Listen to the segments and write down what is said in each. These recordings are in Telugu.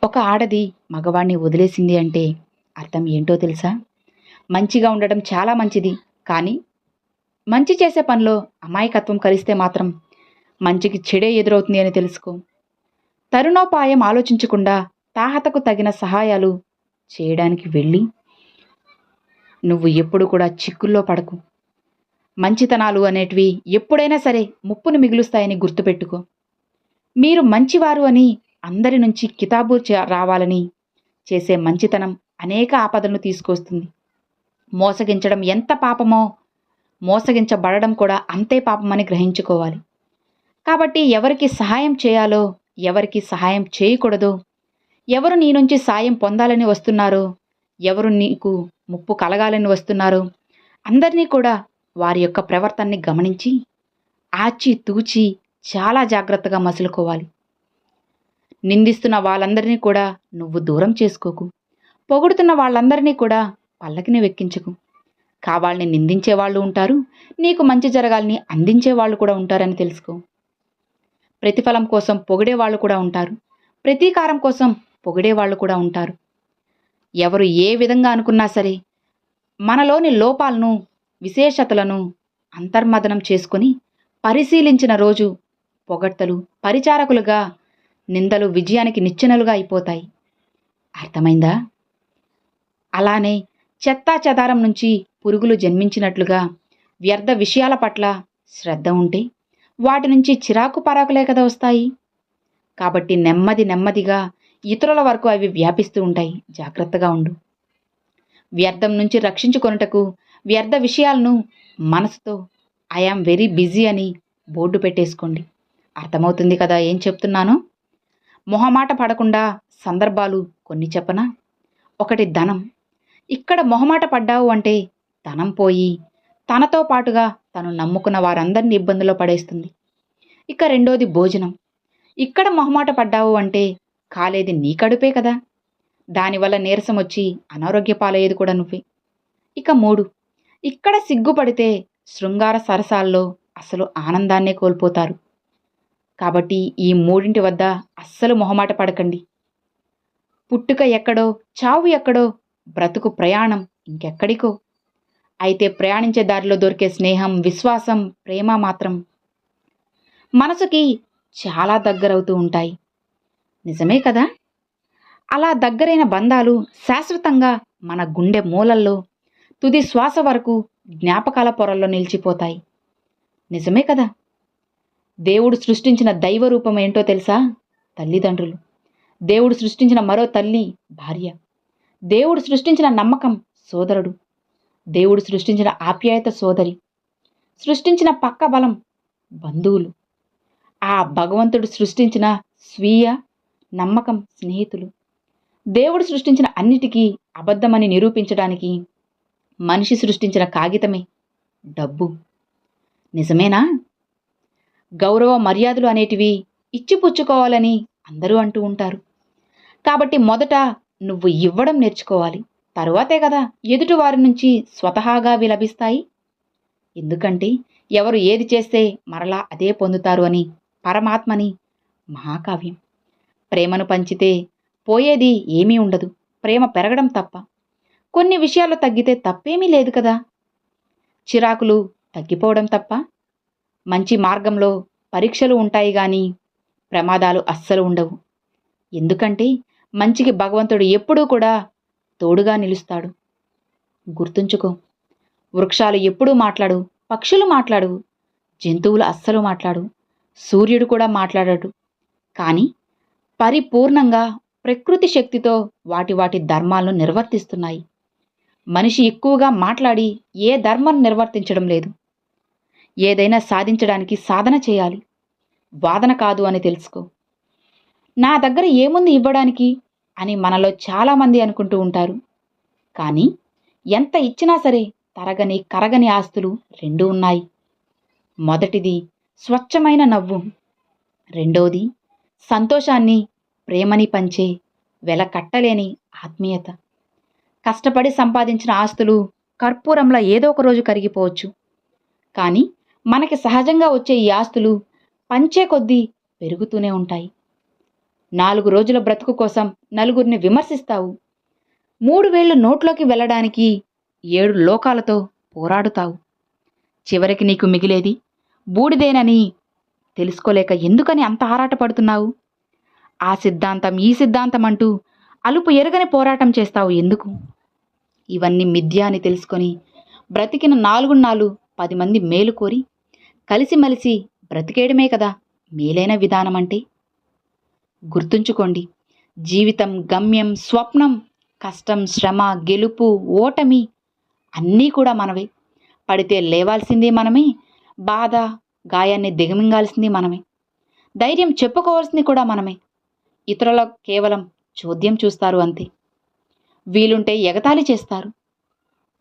ఒక ఆడది మగవాణ్ణి వదిలేసింది అంటే అర్థం ఏంటో తెలుసా? మంచిగా ఉండడం చాలా మంచిది. కానీ మంచి చేసే పనిలో అమాయకత్వం కలిస్తే మాత్రం మంచికి చెడే ఎదురవుతుంది అని తెలుసుకో. తరుణోపాయం ఆలోచించకుండా తాహతకు తగిన సహాయాలు చేయడానికి వెళ్ళి నువ్వు ఎప్పుడు కూడా చిక్కుల్లో పడకు. మంచితనాలు అనేటివి ఎప్పుడైనా సరే ముప్పును మిగులుస్తాయని గుర్తుపెట్టుకో. మీరు మంచివారు అని అందరి నుంచి కితాబు రావాలని చేసే మంచితనం అనేక ఆపదలను తీసుకొస్తుంది. మోసగించడం ఎంత పాపమో మోసగించబడడం కూడా అంతే పాపమని గ్రహించుకోవాలి. కాబట్టి ఎవరికి సహాయం చేయాలో, ఎవరికి సహాయం చేయకూడదో, ఎవరు నీ నుంచి సాయం పొందాలని వస్తున్నారో, ఎవరు నీకు ముప్పు కలగాలని వస్తున్నారో అందరినీ కూడా వారి యొక్క ప్రవర్తనని గమనించి ఆచి తూచి చాలా జాగ్రత్తగా మసులుకోవాలి. నిందిస్తున్న వాళ్ళందరినీ కూడా నువ్వు దూరం చేసుకోకు. పొగుడుతున్న వాళ్ళందరినీ కూడా పల్లకిని వెక్కించకు. కావాలని నిందించే వాళ్ళు ఉంటారు, నీకు మంచి జరగాలని అందించే వాళ్ళు కూడా ఉంటారని తెలుసుకో. ప్రతిఫలం కోసం పొగిడే వాళ్ళు కూడా ఉంటారు, ప్రతీకారం కోసం పొగిడే వాళ్ళు కూడా ఉంటారు. ఎవరు ఏ విధంగా అనుకున్నా సరే మనలోని లోపాలను, విశేషతలను అంతర్మదనం చేసుకొని పరిశీలించిన రోజు పొగడ్తలు పరిచారకులుగా, నిందలు విజయానికి నిచ్చెనలుగా అయిపోతాయి. అర్థమైందా? అలానే చెత్తా చెదారం నుంచి పురుగులు జన్మించినట్లుగా వ్యర్థ విషయాల పట్ల శ్రద్ధ ఉంటే వాటి నుంచి చిరాకు పరాకులే కదా వస్తాయి. కాబట్టి నెమ్మదిగా ఇతరుల వరకు అవి వ్యాపిస్తూ ఉంటాయి. జాగ్రత్తగా ఉండు. వ్యర్థం నుంచి రక్షించుకొనుటకు వ్యర్థ విషయాలను మనసుతో ఐఆమ్ వెరీ బిజీ అని బోర్డు పెట్టేసుకోండి. అర్థమవుతుంది కదా ఏం చెప్తున్నానో? మొహమాట పడకుండా సందర్భాలు కొన్ని చెప్పనా? ఒకటి, ధనం. ఇక్కడ మొహమాట పడ్డావు అంటే ధనం పోయి తనతో పాటుగా తను నమ్ముకున్న వారందరినీ ఇబ్బందులో పడేస్తుంది. ఇక రెండోది, భోజనం. ఇక్కడ మొహమాట పడ్డావు అంటే కాలేది నీ కడుపే కదా, దానివల్ల నీరసం వచ్చి అనారోగ్య పాలయ్యేది కూడా నువ్వే. ఇక మూడు, ఇక్కడ సిగ్గుపడితే శృంగార సరసాల్లో అసలు ఆనందాన్నే కోల్పోతారు. కాబట్టి ఈ మూడింటి వద్ద అస్సలు మొహమాట పడకండి. పుట్టుక ఎక్కడో, చావు ఎక్కడో, బ్రతుకు ప్రయాణం ఇంకెక్కడికో. అయితే ప్రయాణించే దారిలో దొరికే స్నేహం, విశ్వాసం, ప్రేమ మాత్రం మనసుకి చాలా దగ్గరవుతూ ఉంటాయి. నిజమే కదా? అలా దగ్గరైన బంధాలు శాశ్వతంగా మన గుండె మూలల్లో తుది శ్వాస వరకు జ్ఞాపకాల పొరల్లో నిలిచిపోతాయి. నిజమే కదా? దేవుడు సృష్టించిన దైవ రూపం ఏంటో తెలుసా? తల్లిదండ్రులు. దేవుడు సృష్టించిన మరో తల్లి భార్య. దేవుడు సృష్టించిన నమ్మకం సోదరుడు. దేవుడు సృష్టించిన ఆప్యాయత సోదరి. సృష్టించిన పక్క బలం బంధువులు. ఆ భగవంతుడు సృష్టించిన స్వీయ నమ్మకం స్నేహితులు. దేవుడు సృష్టించిన అన్నిటికీ అబద్ధమని నిరూపించడానికి మనిషి సృష్టించిన కాగితమే డబ్బు. నిజమేనా? గౌరవ మర్యాదలు అనేటివి ఇచ్చిపుచ్చుకోవాలని అందరూ అంటూ ఉంటారు. కాబట్టి మొదట నువ్వు ఇవ్వడం నేర్చుకోవాలి. తరువాతే కదా ఎదుటి వారి నుంచి స్వతహాగా లభిస్తాయి. ఎందుకంటే ఎవరు ఏది చేస్తే మరలా అదే పొందుతారు అని పరమాత్మని మహాకావ్యం. ప్రేమను పంచితే పోయేది ఏమీ ఉండదు, ప్రేమ పెరగడం తప్ప. కొన్ని విషయాలు తగ్గితే తప్పేమీ లేదు కదా. చిరాకులు తగ్గిపోవడం తప్ప. మంచి మార్గంలో పరీక్షలు ఉంటాయి కానీ ప్రమాదాలు అస్సలు ఉండవు. ఎందుకంటే మంచికి భగవంతుడు ఎప్పుడూ కూడా తోడుగా నిలుస్తాడు. గుర్తుంచుకో. వృక్షాలు ఎప్పుడూ మాట్లాడు, పక్షులు మాట్లాడు, జంతువులు అస్సలు మాట్లాడు, సూర్యుడు కూడా మాట్లాడడు. కానీ పరిపూర్ణంగా ప్రకృతి శక్తితో వాటి ధర్మాలను నిర్వర్తిస్తున్నాయి. మనిషి ఎక్కువగా మాట్లాడి ఏ ధర్మాన్ని నిర్వర్తించడం లేదు. ఏదైనా సాధించడానికి సాధన చేయాలి, వాదన కాదు అని తెలుసుకో. నా దగ్గర ఏముంది ఇవ్వడానికి అని మనలో చాలామంది అనుకుంటూ ఉంటారు. కానీ ఎంత ఇచ్చినా సరే తరగని కరగని ఆస్తులు రెండు ఉన్నాయి. మొదటిది స్వచ్ఛమైన నవ్వు. రెండోది సంతోషాన్ని, ప్రేమని పంచే వెలకట్టలేని ఆత్మీయత. కష్టపడి సంపాదించిన ఆస్తులు కర్పూరంలా ఏదో ఒక రోజు కరిగిపోవచ్చు. కానీ మనకి సహజంగా వచ్చే ఈ ఆస్తులు పంచే కొద్దీ పెరుగుతూనే ఉంటాయి. 4 రోజుల బ్రతుకు కోసం నలుగురిని విమర్శిస్తావు. 3 వేళ్లు నోట్లోకి వెళ్ళడానికి 7 లోకాలతో పోరాడుతావు. చివరికి నీకు మిగిలేది బూడిదేనని తెలుసుకోలేక ఎందుకని అంత ఆరాటపడుతున్నావు? ఆ సిద్ధాంతం ఈ సిద్ధాంతం అంటూ అలుపు ఎరగని పోరాటం చేస్తావు ఎందుకు? ఇవన్నీ మిథ్య అని తెలుసుకొని బ్రతికిన 4 నాళ్ళు 10 మంది మేలు కోరి కలిసిమలిసి బ్రతికేయడమే కదా మేలైన విధానం అంటే. గుర్తుంచుకోండి, జీవితం గమ్యం, స్వప్నం, కష్టం, శ్రమ, గెలుపు, ఓటమి అన్నీ కూడా మనవే. పడితే లేవాల్సింది మనమే, బాధ గాయాన్ని దిగమింగాల్సింది మనమే, ధైర్యం చెప్పుకోవాల్సింది కూడా మనమే. ఇతరుల కేవలం చోద్యం చూస్తారు అంతే. వీలుంటే ఎగతాళి చేస్తారు.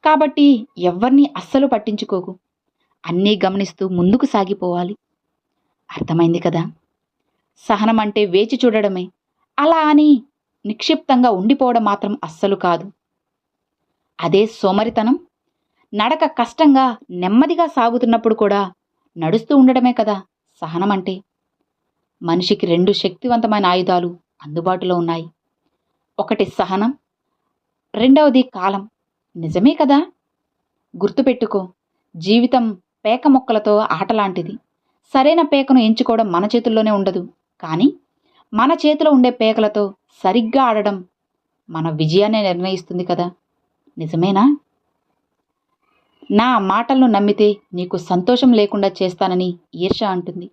కాబట్టి ఎవ్వరినీ అస్సలు పట్టించుకోకు. అన్నీ గమనిస్తూ ముందుకు సాగిపోవాలి. అర్థమైంది కదా? సహనం అంటే వేచి చూడడమే, అలా అని నిక్షిప్తంగా ఉండిపోవడం మాత్రం అస్సలు కాదు. అదే సోమరితనం. నడక కష్టంగా నెమ్మదిగా సాగుతున్నప్పుడు కూడా నడుస్తూ ఉండడమే కదా సహనం అంటే. మనిషికి 2 శక్తివంతమైన ఆయుధాలు అందుబాటులో ఉన్నాయి. ఒకటి సహనం, రెండవది కాలం. నిజమే కదా? గుర్తుపెట్టుకో, జీవితం పేక మొక్కలతో ఆటలాంటిది. సరైన పేకను ఎంచుకోవడం మన చేతుల్లోనే ఉండదు, కానీ మన చేతిలో ఉండే పేకలతో సరిగ్గా ఆడడం మన విజయాన్ని నిర్ణయిస్తుంది కదా. నిజమేనా? నా మాటలను నమ్మితే నీకు సంతోషం లేకుండా చేస్తానని ఈర్ష అంటుంది.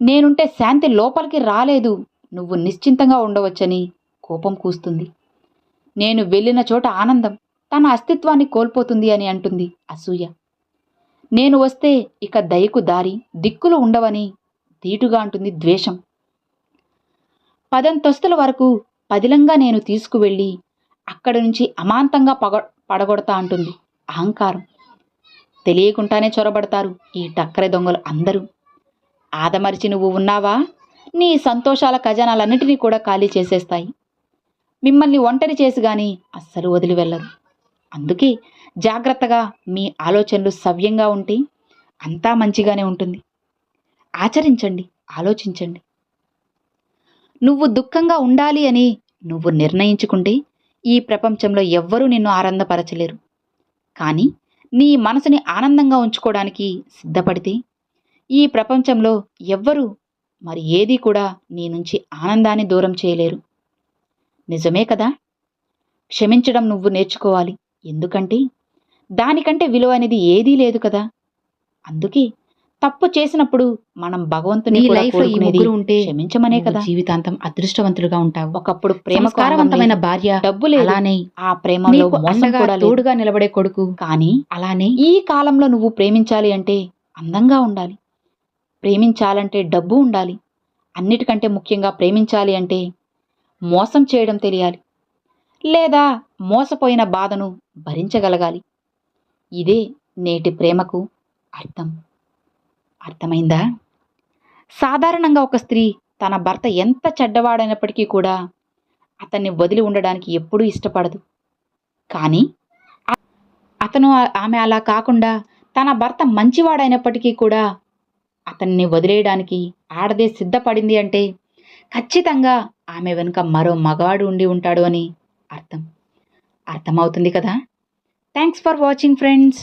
నేనుంటే శాంతి లోపలికి రాలేదు, నువ్వు నిశ్చింతంగా ఉండవచ్చని కోపం కూస్తుంది. నేను వెళ్ళిన చోట ఆనందం తన అస్తిత్వాన్ని కోల్పోతుంది అని అంటుంది అసూయ. నేను వస్తే ఇక దయకు దారి దిక్కులు ఉండవని ధీటుగా అంటుంది ద్వేషం. 10 అంతస్తుల వరకు పదిలంగా నేను తీసుకువెళ్ళి అక్కడి నుంచి అమాంతంగా పడగొడతా అంటుంది అహంకారం. తెలియకుండానే చొరబడతారు ఈ టక్కరి దొంగలు అందరూ. ఆదమరిచి నువ్వు ఉన్నావా, నీ సంతోషాల ఖజానాలన్నిటినీ కూడా ఖాళీ చేసేస్తాయి. మిమ్మల్ని ఒంటరి చేసి గాని అస్సలు వదిలి వెళ్ళరు. అందుకే జాగ్రత్తగా మీ ఆలోచనలు సవ్యంగా ఉంటే అంతా మంచిగానే ఉంటుంది. ఆచరించండి, ఆలోచించండి. నువ్వు దుఃఖంగా ఉండాలి అని నువ్వు నిర్ణయించుకుంటే ఈ ప్రపంచంలో ఎవ్వరూ నిన్ను ఆనందపరచలేరు. కానీ నీ మనసుని ఆనందంగా ఉంచుకోవడానికి సిద్ధపడితే ఈ ప్రపంచంలో ఎవ్వరూ మరి ఏదీ కూడా నీ నుంచి ఆనందాన్ని దూరం చేయలేరు. నిజమే కదా? క్షమించడం నువ్వు నేర్చుకోవాలి. ఎందుకంటే దానికంటే విలువైనది ఏదీ లేదు కదా. అందుకే తప్పు చేసినప్పుడు మనం భగవంతుని లైఫ్లో ఈ ముగ్గురు ఉంటే క్షమించమనే కదా. జీవితాంతం అదృష్టవంతులుగా ఉంటావు. ఒకప్పుడు ప్రేమకారవంతమైన భార్య, డబ్బు లేదు, అలానే ఆ ప్రేమలో మోసం కూడా తోడుగా నిలబడే కొడుకు. కానీ అలానే ఈ కాలంలో నువ్వు ప్రేమించాలి అంటే అందంగా ఉండాలి, ప్రేమించాలంటే డబ్బు ఉండాలి, అన్నిటికంటే ముఖ్యంగా ప్రేమించాలి అంటే మోసం చేయడం తెలియాలి, లేదా మోసపోయిన బాధను భరించగలగాలి. ఇదే నేటి ప్రేమకు అర్థం. అర్థమైందా? సాధారణంగా ఒక స్త్రీ తన భర్త ఎంత చెడ్డవాడైనప్పటికీ కూడా అతన్ని వదిలి ఉండడానికి ఎప్పుడూ ఇష్టపడదు. కానీ ఆమె అలా కాకుండా తన భర్త మంచివాడైనప్పటికీ కూడా అతన్ని వదిలేయడానికి ఆడదే సిద్ధపడింది అంటే ఖచ్చితంగా ఆమె వెనుక మరో మగవాడు ఉండి ఉంటాడు అని అర్థమవుతుంది కదా. Thanks for watching friends.